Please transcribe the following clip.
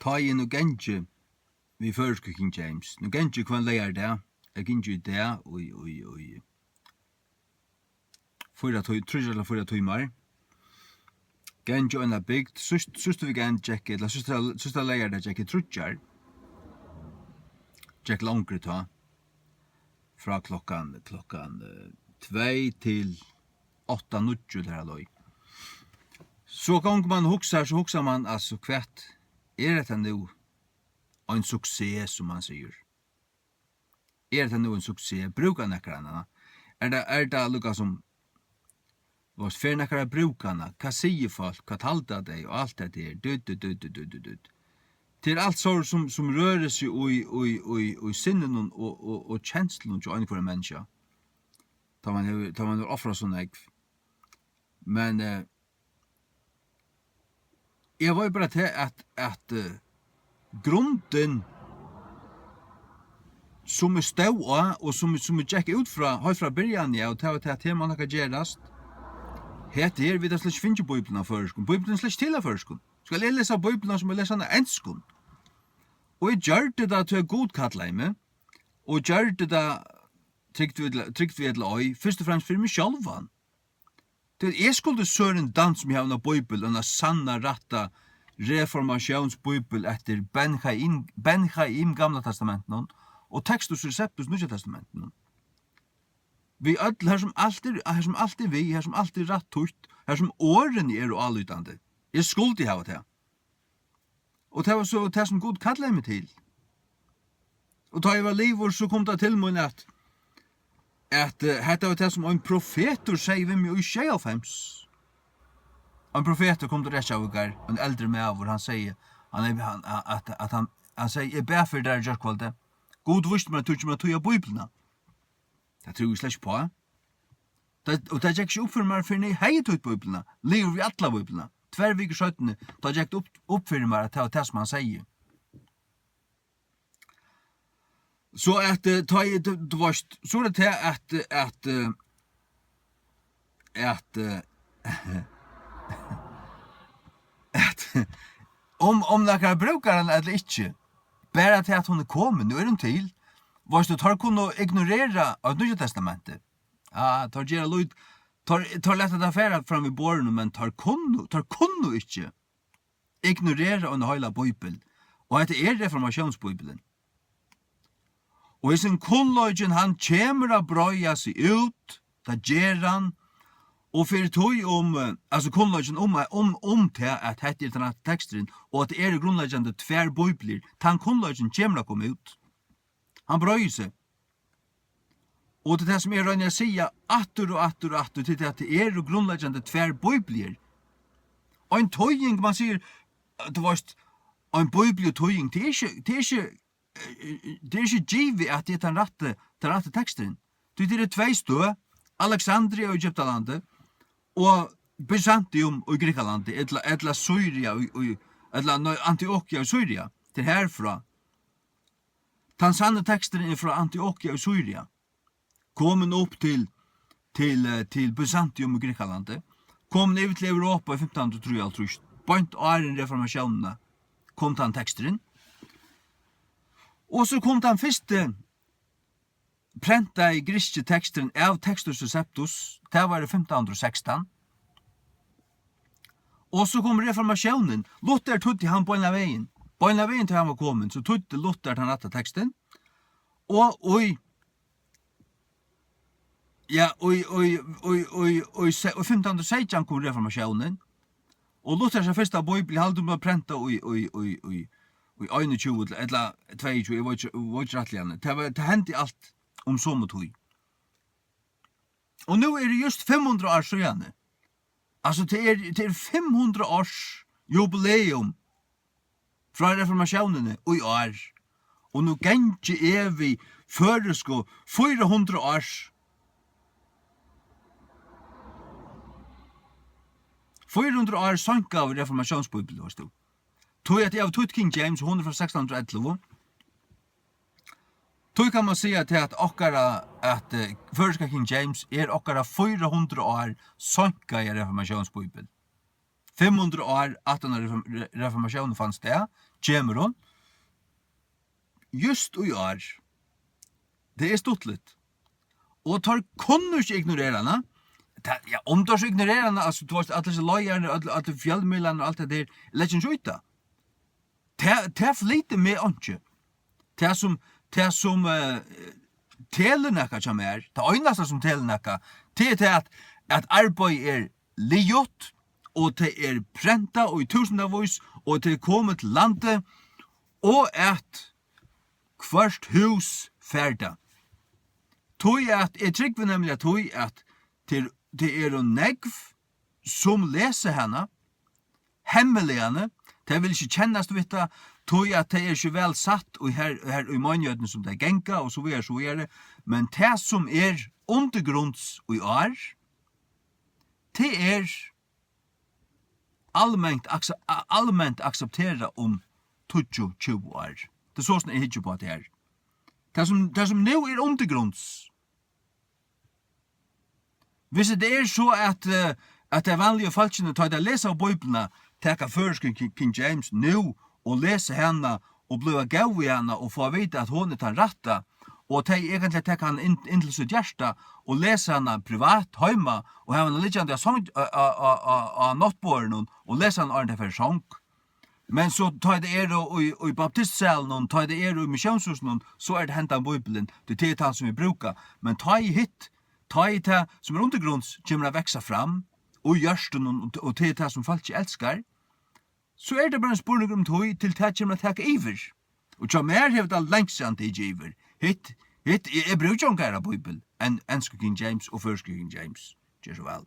ta i nu gengi vi førske King James. Nu gengi kvann leir det. Jeg gengi det oi. Fyra timmar. Gengi en bygd. Sust vi gengi Jack, eller sust leir det Jack trutjar. Jack langre ta. Fra klokkan 2 til 8:09 der loj. Så gong man huxar man altså kvært det nu en success som man säger. Det nu en success? Brukar näkrarna? Det lukka som vars för näkra brukarna? Vad säger folk? Vad halda dig och allt det där? Dud. Till allt så som rör sig i sinnen och känslan till en människa. Tar man offra såna ägg. Men jag var ju bara till att grunden som stod och som gick ut från början och till att man kan gerast. Heter vi det slags finns Bibeln förskon. Bibeln slags till förskon. Ska jag läsa Bibeln som jag läser en enskon. Och jag gjorde det till god kattleime och gjorde det tryckt vid oj först och främst för mig självan. Det är skulle sören dans som jag har Bibeln och sanna rätta reformationsbibel efter Benjaim gamla testamenten och Textus Receptus nya testamenten. Vi öll här som alltid vi, här som alltid rätt tutt, här som åren är och allutande. Jag skulle ha det. Och det var så det som Gud kallade mig till. Och då jag var liv så kom det till mig att detta var det som en profetor säger vem jag i 25. En profetor kom till Reykjavíkar, en äldre med han säger han säger jag ber för där jag kvalde. God visst man tog jag Bibeln. Det tror jag släck på. Och det gick upp för mig för ni hej tog Bibeln. Lever vi alla Bibeln. 2 veckor 17 då gick upp för mig att det som han säger. Så att ta du var så det att om några brukar eller inte bara till att hon kommer nu den till vad du tar kunna ignorera av Nya testamentet. Tar gera lud tar lätta det affärer fram i borgen men tar kunna inte ignorera en hela bibel och att det är reformationsbibeln. Og i sin kunnløgjen han kjemur a brøya seg ut, da gjer han, og fyrir tog altså kunnløgjen til at hette er denne teksteren, og at det er grunnleggjande tver bibler, han kunnløgjen kjemur a komme ut. Han brøyer seg. Og det som røyner å si atter til at det er grunnleggjande tver bibler. Og en tøying, man sier, det var en bibel og tøying, det er ikke givet at det er den rette teksten. Det er 2 stø, Alexandria og Egyptalandet, og Byzantium og Grekalandet, etla Syria, etla Antiochia og Syria, til herfra. Den sanne teksten er fra Antiochia og Syria, kommet opp til Byzantium og Grekalandet, kommet ned til Europa i 1503, bønt åren reformasjonene, kom den teksten. Og så kom den første prenta i griske teksten av Textus Receptus, det var i 1516. Og så kom reformasjonen. Luther tøtte han på en av veien. På en av veien til han var kommet, så tøtte Luther den rette teksten. Og i 1516 kom reformasjonen. Og Luthers første bibel halde med prenta i 21 eller 22, jeg var ikke rettelig. Det hendte alt om så mot høy. Og nå er det just 500 år siden. Altså, det er 500 års jubileum fra reformasjonene i år. Og nå gengje er vi føresko 400 års 400 år sanka av reformationsbibelen, var det. Tog at jeg har tøtt King James, hun er fra 1611. Tog kan man si at føreska King James er okkara 400 år sanka i reformationsbibelen. 500 år at denne reformasjonen fanns det, kommer hon. Just og år. Det stuttligt. Og tar kunnu ikke ignorera henne. Ja, om du ikke ignorerer henne, altså, du vet, alle disse løyerne, alle fjellmøllene og alt det der, lett ikke ut da. Det flyter med åndsje. Det som telenekka som det øyneste som telenekka, det at arbeid liot, og det prenta og i tusendavvis, og det kommet til landet, og at hvert hus ferda. Tøy at, jeg trykker nemlig at tøy at det jo negv som leser henne, hemmeligene, det vil ikke kjennes vidt, tøy at det ikke vel satt, og her i manngjøten som det genka, og så videre, men det som undergrunns og år, det allmänt akseptera om 20 år. Det så sånn jeg hittar på det her. Det som nu undergrunns. Hvis det så at det vanlige falskene tar det lesa av Bibelna, teka førsken King James nu, og lese henne, og bliva gav i henne, og få vite at hon den ratta, og egentlig teka han inn til sitt hjärsta, og lese henne privat, heima, og hava henne liggande av nattbåren, og lese henne ordentlig for sång. Men så tar det i baptistsalen, tar det i missionshusen, så det hentan Bibelen, det det som vi brukar. Men ta i hit, ta i det som undergrunns, kommer å veksa fram, og gjørsten, og det som folk ikke elskar, så det bare en spurning om tog til det kommer å takke iver. Og som hevet det lengst ikke iver. Hit, jeg bruker ikke å Bibel, enn King James og First King James. Gjør så vel.